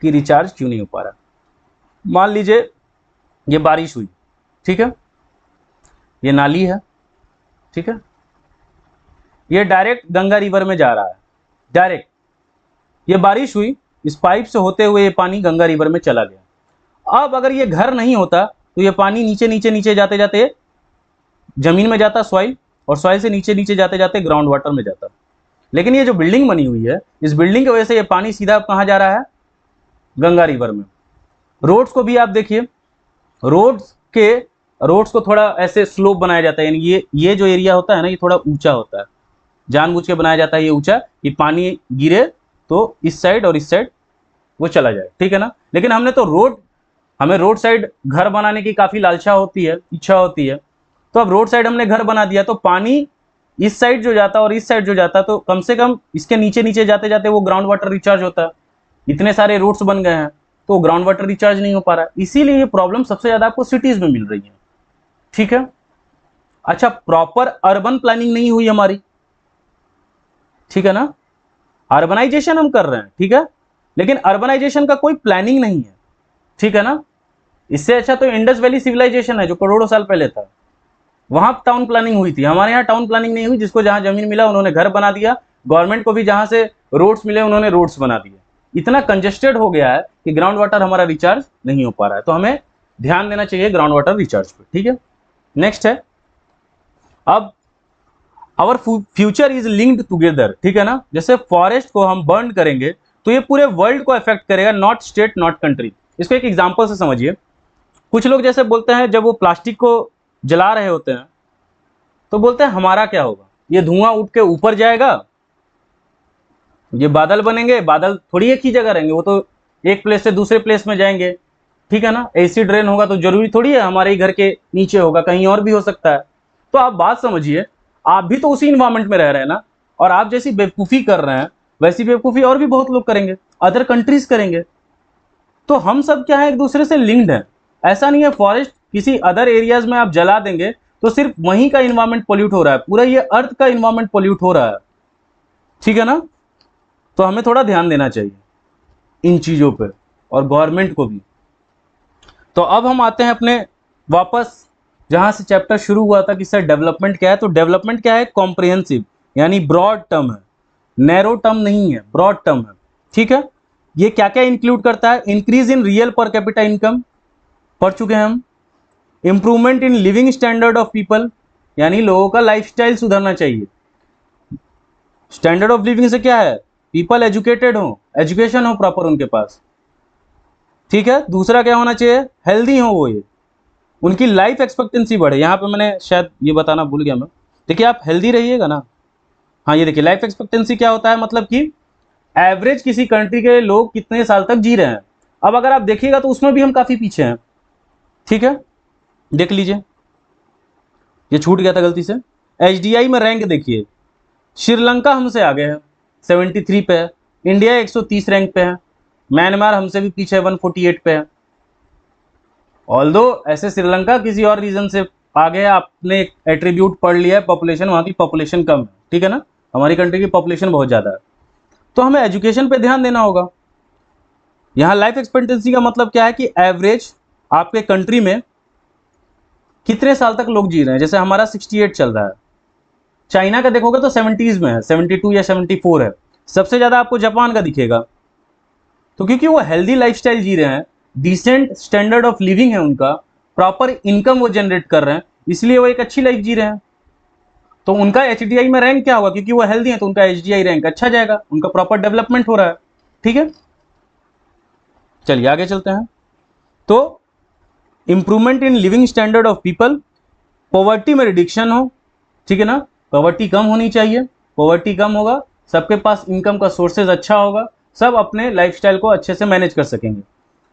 कि रिचार्ज क्यों नहीं हो पा रहा। मान लीजिए ये बारिश हुई, ठीक है, ये नाली है, ठीक है, ये डायरेक्ट गंगा रिवर में जा रहा है, डायरेक्ट। ये बारिश हुई, इस पाइप से होते हुए ये पानी गंगा रिवर में चला गया। अब अगर ये घर नहीं होता तो ये पानी नीचे नीचे नीचे जाते जाते जमीन में जाता, सॉइल, और सॉइल से नीचे नीचे जाते जाते ग्राउंड वाटर में जाता। लेकिन ये जो बिल्डिंग बनी हुई है, इस बिल्डिंग की वजह से ये पानी सीधा कहां जा रहा है, गंगा रिवर में। रोड्स को भी आप देखिए, रोड्स को थोड़ा ऐसे स्लोप बनाया जाता है, यानी ये जो एरिया होता है ना, ये थोड़ा ऊंचा होता है, जानबूझ के बनाया जाता है ये ऊंचा, कि पानी गिरे तो इस साइड और इस साइड वो चला जाए, ठीक है ना। लेकिन हमें रोड साइड घर बनाने की काफी लालसा होती है, इच्छा होती है, तो अब रोड साइड हमने घर बना दिया तो पानी इस साइड जो जाता और इस साइड जो जाता, तो कम से कम इसके नीचे नीचे जाते जाते वो ग्राउंड वाटर रिचार्ज होता है। इतने सारे रोड्स बन गए हैं तो ग्राउंड वाटर रिचार्ज नहीं हो पा रहा है, इसीलिए ये प्रॉब्लम सबसे ज्यादा आपको सिटीज में मिल रही है, ठीक है। अच्छा, प्रॉपर अर्बन प्लानिंग नहीं हुई हमारी, ठीक है ना। अर्बनाइजेशन हम कर रहे हैं, ठीक है, लेकिन अर्बनाइजेशन का कोई प्लानिंग नहीं है, ठीक है ना। इससे अच्छा तो इंडस वैली सिविलाइजेशन है जो करोड़ों साल पहले था, वहां टाउन प्लानिंग हुई थी। हमारे यहाँ टाउन प्लानिंग नहीं हुई, जिसको जहां जमीन मिला उन्होंने घर बना दिया, गवर्नमेंट को भी जहां से रोड्स मिले उन्होंने रोड्स बना दिए। इतना कंजेस्टेड हो गया है कि ग्राउंड वाटर हमारा रिचार्ज नहीं हो पा रहा है, तो हमें ध्यान देना चाहिए ग्राउंड वाटर रिचार्ज पे, ठीक है। नेक्स्ट है, अब our future is linked together, ठीक है ना। जैसे फॉरेस्ट को हम बर्न करेंगे तो ये पूरे वर्ल्ड को अफेक्ट करेगा, नॉट स्टेट नॉट कंट्री। इसको एक एग्जांपल से समझिए। कुछ लोग जैसे बोलते हैं, जब वो प्लास्टिक को जला रहे होते हैं तो बोलते हैं हमारा क्या होगा, ये धुआं उठ के ऊपर जाएगा, ये बादल बनेंगे, बादल थोड़ी एक ही जगह रहेंगे, वो तो एक प्लेस से दूसरे प्लेस में जाएंगे, ठीक है ना। एसिड रेन होगा तो जरूरी थोड़ी है हमारे ही घर के नीचे होगा, कहीं और भी हो सकता है। तो आप बात समझिए, आप भी तो उसी इन्वायरमेंट में रह रहे हैं ना, और आप जैसी बेवकूफी कर रहे हैं वैसी बेवकूफी और भी बहुत लोग करेंगे, अदर कंट्रीज करेंगे। तो हम सब क्या है, एक दूसरे से लिंक्ड है। ऐसा नहीं है फॉरेस्ट किसी अदर एरियाज में आप जला देंगे तो सिर्फ वहीं का इन्वायरमेंट पोल्यूट हो रहा है, पूरा ये अर्थ का इन्वायरमेंट पोल्यूट हो रहा है, ठीक है ना। तो हमें थोड़ा ध्यान देना चाहिए इन चीजों पर, और गवर्नमेंट को भी। तो अब हम आते हैं अपने वापस जहां से चैप्टर शुरू हुआ था कि सर डेवलपमेंट क्या है। तो डेवलपमेंट क्या है, कॉम्प्रिहेंसिव, यानी ब्रॉड टर्म है, नैरो टर्म नहीं है, ब्रॉड टर्म है, ठीक है। ये क्या क्या इंक्लूड करता है, increase in real per capita income, पढ़ चुके हैं हम। Improvement in living standard of people, यानी लोगों का लाइफस्टाइल सुधरना चाहिए। स्टैंडर्ड ऑफ लिविंग से क्या है, पीपल एजुकेटेड हो, एजुकेशन हो प्रॉपर उनके पास, ठीक है। दूसरा क्या होना चाहिए, हेल्दी हो वो, ये उनकी लाइफ एक्सपेक्टेंसी बढ़े। यहाँ पे मैंने शायद ये बताना भूल गया मैं, देखिए आप हेल्दी रहिएगा ना। हाँ, ये देखिए लाइफ एक्सपेक्टेंसी क्या होता है, मतलब कि एवरेज किसी कंट्री के लोग कितने साल तक जी रहे हैं। अब अगर आप देखिएगा तो उसमें भी हम काफी पीछे हैं, ठीक है। देख लीजिए, ये छूट गया था गलती से। एचडीआई में रैंक देखिए, श्रीलंका हमसे आगे है, 73 पे है। इंडिया 130 रैंक पे है। म्यांमार हमसे भी पीछे 148 पे है। ऑल्दो ऐसे श्रीलंका किसी और रीजन से आगे, आपने एक एट्रीब्यूट पढ़ लिया है, पॉपुलेशन, वहां की पॉपुलेशन कम है, ठीक है ना। हमारी कंट्री की पॉपुलेशन बहुत ज्यादा है, तो हमें एजुकेशन पे ध्यान देना होगा। यहाँ लाइफ एक्सपेक्टेंसी का मतलब क्या है कि एवरेज आपके कंट्री में कितने साल तक लोग जी रहे हैं। जैसे हमारा 68 चल रहा है, चाइना का देखोगे तो 70s में है, 72 या 74 है। सबसे ज्यादा आपको जापान का दिखेगा। तो क्योंकि वो हेल्दी लाइफस्टाइल जी रहे हैं, डिसेंट स्टैंडर्ड ऑफ लिविंग है उनका, प्रॉपर इनकम वो जनरेट कर रहे हैं, इसलिए वो एक अच्छी लाइफ जी रहे हैं। तो उनका एचडीआई में रैंक क्या होगा, क्योंकि वो हेल्दी है तो उनका एचडीआई रैंक अच्छा जाएगा, उनका प्रॉपर डेवलपमेंट हो रहा है, ठीक है। चलिए आगे चलते हैं। तो improvement in living standard of people, poverty में रिडक्शन हो, ठीक है ना, पॉवर्टी कम होनी चाहिए, पॉवर्टी कम होगा, सबके पास इनकम का सोर्सेज अच्छा होगा, सब अपने लाइफस्टाइल को अच्छे से मैनेज कर सकेंगे,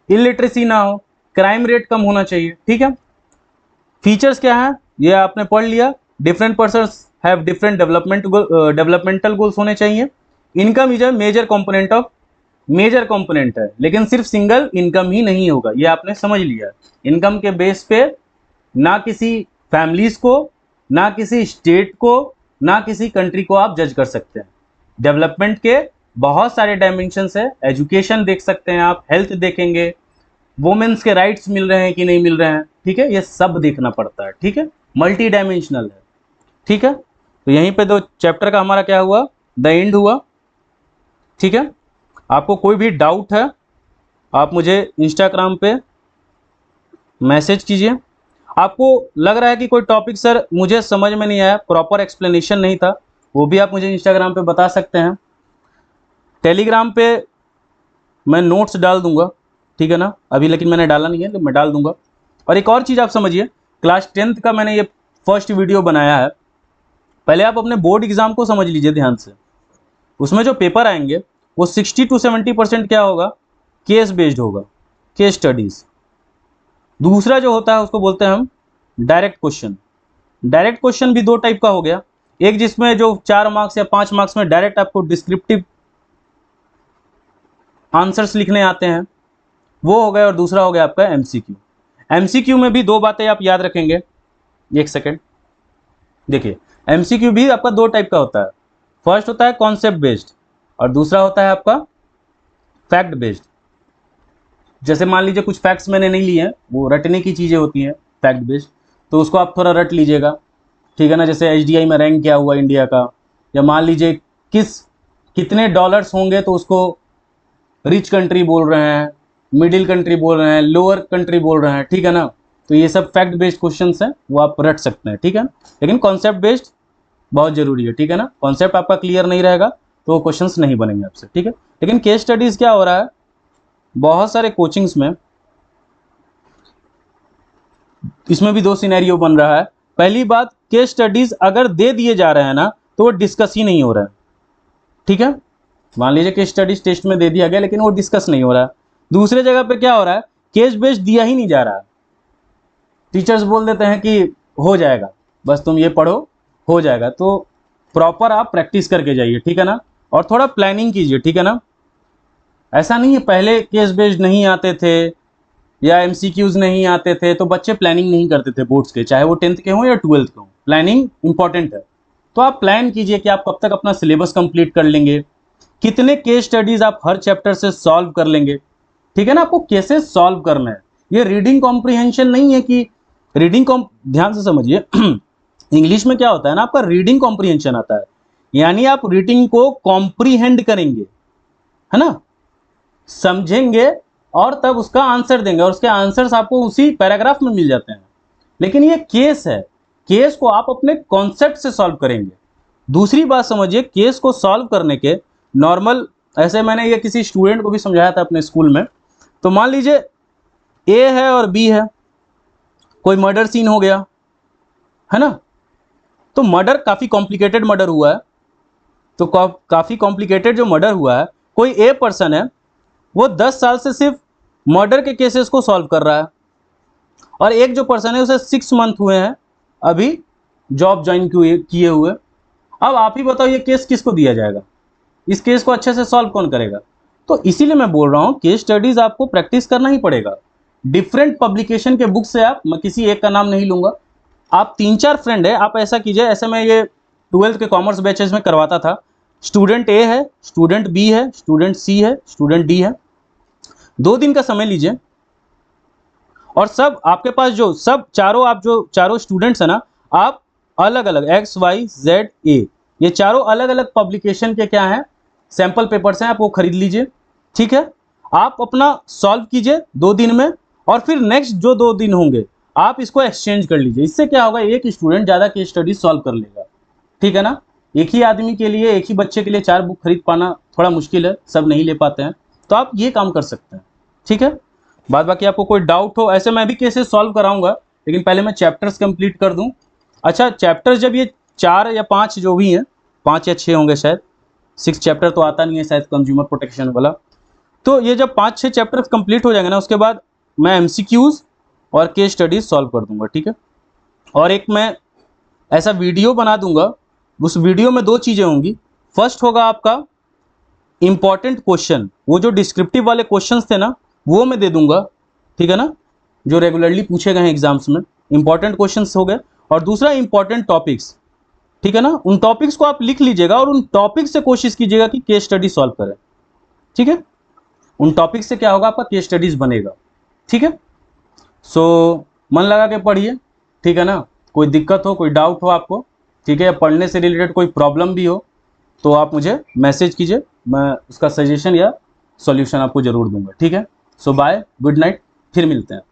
इलिटरेसी ना हो, क्राइम रेट कम होना चाहिए, ठीक है। फीचर्स क्या है ये आपने पढ़ लिया, different persons have different developmental goals होने चाहिए, income is a major component है, लेकिन सिर्फ सिंगल इनकम ही नहीं होगा, ये आपने समझ लिया। इनकम के बेस पे ना किसी फैमिलीज को, ना किसी स्टेट को, ना किसी कंट्री को आप जज कर सकते हैं। डेवलपमेंट के बहुत सारे डायमेंशंस है, एजुकेशन देख सकते हैं आप, हेल्थ देखेंगे, वुमेन्स के राइट्स मिल रहे हैं कि नहीं मिल रहे हैं, ठीक है, ये सब देखना पड़ता है, ठीक है, मल्टी डायमेंशनल है, ठीक है। तो यहीं पे दो चैप्टर का हमारा क्या हुआ, द एंड हुआ, ठीक है। आपको कोई भी डाउट है आप मुझे इंस्टाग्राम पे मैसेज कीजिए। आपको लग रहा है कि कोई टॉपिक सर मुझे समझ में नहीं आया, प्रॉपर एक्सप्लेनेशन नहीं था, वो भी आप मुझे इंस्टाग्राम पे बता सकते हैं। टेलीग्राम पे मैं नोट्स डाल दूंगा, ठीक है ना, अभी लेकिन मैंने डाला नहीं है तो मैं डाल दूंगा। और एक और चीज़ आप समझिए, क्लास 10th का मैंने ये फर्स्ट वीडियो बनाया है, पहले आप अपने बोर्ड एग्जाम को समझ लीजिए ध्यान से। उसमें जो पेपर आएंगे वो 60 to 70% क्या होगा, केस बेस्ड होगा, केस स्टडीज। दूसरा जो होता है उसको बोलते हैं हम डायरेक्ट क्वेश्चन। डायरेक्ट क्वेश्चन भी दो टाइप का हो गया, एक जिसमें जो 4 मार्क्स या 5 मार्क्स में डायरेक्ट आपको डिस्क्रिप्टिव आंसर्स लिखने आते हैं, वो हो गया, और दूसरा हो गया आपका एमसीक्यू। एमसीक्यू में भी दो बातें आप याद रखेंगे, एक सेकेंड देखिए, एमसीक्यू भी आपका दो टाइप का होता है, फर्स्ट होता है कॉन्सेप्ट बेस्ड और दूसरा होता है आपका फैक्ट बेस्ड। जैसे मान लीजिए कुछ फैक्ट्स मैंने नहीं लिए हैं, वो रटने की चीज़ें होती हैं फैक्ट बेस्ड, तो उसको आप थोड़ा रट लीजिएगा, ठीक है ना। जैसे एचडीआई में रैंक क्या हुआ इंडिया का, या मान लीजिए कितने डॉलर्स होंगे तो उसको रिच कंट्री बोल रहे हैं, मिडिल कंट्री बोल रहे हैं, लोअर कंट्री बोल रहे हैं, ठीक है ना। तो ये सब फैक्ट बेस्ड क्वेश्चन हैं, वो आप रट सकते हैं, ठीक है। लेकिन कॉन्सेप्ट बेस्ड बहुत जरूरी है, ठीक है ना। कॉन्सेप्ट आपका क्लियर नहीं रहेगा तो वो क्वेश्चंस नहीं बनेंगे आपसे, ठीक है। लेकिन केस स्टडीज क्या हो रहा है, बहुत सारे कोचिंग्स में इसमें भी दो सिनेरियो बन रहा है। पहली बात, केस स्टडीज अगर दे दिए जा रहे हैं ना तो वो डिस्कस ही नहीं हो रहा है, ठीक है। मान लीजिए केस स्टडीज टेस्ट में दे दिया गया लेकिन वो डिस्कस नहीं हो रहा है। दूसरे जगह पे क्या हो रहा है, केस बेस्ड दिया ही नहीं जा रहा है, टीचर्स बोल देते हैं कि हो जाएगा, बस तुम ये पढ़ो हो जाएगा। तो प्रॉपर आप प्रैक्टिस करके जाइए, ठीक है ना, और थोड़ा प्लानिंग कीजिए, ठीक है ना। ऐसा नहीं है पहले केस बेस्ड नहीं आते थे या एमसीक्यूज नहीं आते थे तो बच्चे प्लानिंग नहीं करते थे बोर्ड्स के, चाहे वो 10th के हों या 12th के हों, प्लानिंग इंपॉर्टेंट है। तो आप प्लान कीजिए कि आप कब तक अपना सिलेबस कंप्लीट कर लेंगे, कितने केस स्टडीज आप हर चैप्टर से सॉल्व कर लेंगे, ठीक है ना। आपको केसेस सॉल्व करना है, ये रीडिंग कॉम्प्रिहेंशन नहीं है कि ध्यान से समझिए इंग्लिश में क्या होता है ना, आपका रीडिंग कॉम्प्रिहेंशन आता है, यानी आप रीडिंग को कॉम्प्रीहेंड करेंगे, है ना, समझेंगे और तब उसका आंसर देंगे, और उसके आंसर्स आपको उसी पैराग्राफ में मिल जाते हैं। लेकिन ये केस है, केस को आप अपने कॉन्सेप्ट से सॉल्व करेंगे। दूसरी बात समझिए, केस को सॉल्व करने के नॉर्मल, ऐसे मैंने ये किसी स्टूडेंट को भी समझाया था अपने स्कूल में। तो मान लीजिए ए है और बी है, कोई मर्डर सीन हो गया, है ना, तो मर्डर काफ़ी कॉम्प्लिकेटेड मर्डर हुआ है, तो काफ़ी कॉम्प्लिकेटेड जो मर्डर हुआ है, कोई ए पर्सन है वो 10 साल से सिर्फ मर्डर के केसेस को सॉल्व कर रहा है, और एक जो पर्सन है उसे 6 मंथ हुए हैं अभी जॉब ज्वाइन किए हुए। अब आप ही बताओ ये केस किसको दिया जाएगा, इस केस को अच्छे से सॉल्व कौन करेगा। तो इसीलिए मैं बोल रहा हूँ केस स्टडीज आपको प्रैक्टिस करना ही पड़ेगा। डिफरेंट पब्लिकेशन के बुक से आप, मैं किसी एक का नाम नहीं लूंगा, आप 3-4 फ्रेंड है, आप ऐसा कीजिए, ऐसे मैं ये 12th के कॉमर्स बैचेज में करवाता था, स्टूडेंट ए है, स्टूडेंट बी है, स्टूडेंट सी है, स्टूडेंट डी है, 2 दिन का समय लीजिए, और सब आपके पास जो चारों स्टूडेंट्स है ना, आप अलग अलग XYZ A ये चारों अलग अलग पब्लिकेशन के क्या है, सैंपल पेपर्स हैं, आप वो खरीद लीजिए, ठीक है। आप अपना सॉल्व कीजिए 2 दिन में, और फिर नेक्स्ट जो 2 दिन होंगे आप इसको एक्सचेंज कर लीजिए। इससे क्या होगा, एक स्टूडेंट ज़्यादा केस स्टडी सॉल्व कर लेगा, ठीक है ना। एक ही आदमी के लिए, एक ही बच्चे के लिए 4 बुक खरीद पाना थोड़ा मुश्किल है, सब नहीं ले पाते हैं, तो आप ये काम कर सकते हैं, ठीक है। बाद बाकी आपको कोई डाउट हो, ऐसे मैं भी केसेस सॉल्व कराऊंगा, लेकिन पहले मैं चैप्टर्स कंप्लीट कर दूं, अच्छा, चैप्टर जब ये 4 या 5 जो भी हैं, 5 या 6 होंगे शायद, 6 चैप्टर तो आता नहीं है शायद कंज्यूमर प्रोटेक्शन वाला। तो ये जब 5-6 चैप्टर कंप्लीट हो जाएंगे ना, उसके बाद मैं एमसीक्यूज और केस स्टडीज सॉल्व कर दूंगा, ठीक है। और एक मैं ऐसा वीडियो बना दूंगा, उस वीडियो में 2 चीज़ें होंगी। फर्स्ट होगा आपका इंपॉर्टेंट क्वेश्चन, वो जो डिस्क्रिप्टिव वाले क्वेश्चंस थे ना वो मैं दे दूंगा, ठीक है ना, जो रेगुलरली पूछे गए हैं एग्जाम्स में, इंपॉर्टेंट क्वेश्चंस हो गए। और दूसरा इंपॉर्टेंट टॉपिक्स, ठीक है ना, उन टॉपिक्स को आप लिख लीजिएगा और उन टॉपिक्स से कोशिश कीजिएगा कि केस स्टडी सॉल्व करें, ठीक है। उन टॉपिक्स से क्या होगा, आपका केस स्टडीज बनेगा, ठीक है। सो मन लगा के पढ़िए, ठीक है ना। कोई दिक्कत हो, कोई डाउट हो आपको, ठीक है, पढ़ने से रिलेटेड कोई प्रॉब्लम भी हो तो आप मुझे मैसेज कीजिए, मैं उसका सजेशन या सॉल्यूशन आपको जरूर दूंगा, ठीक है। सो बाय, गुड नाइट, फिर मिलते हैं।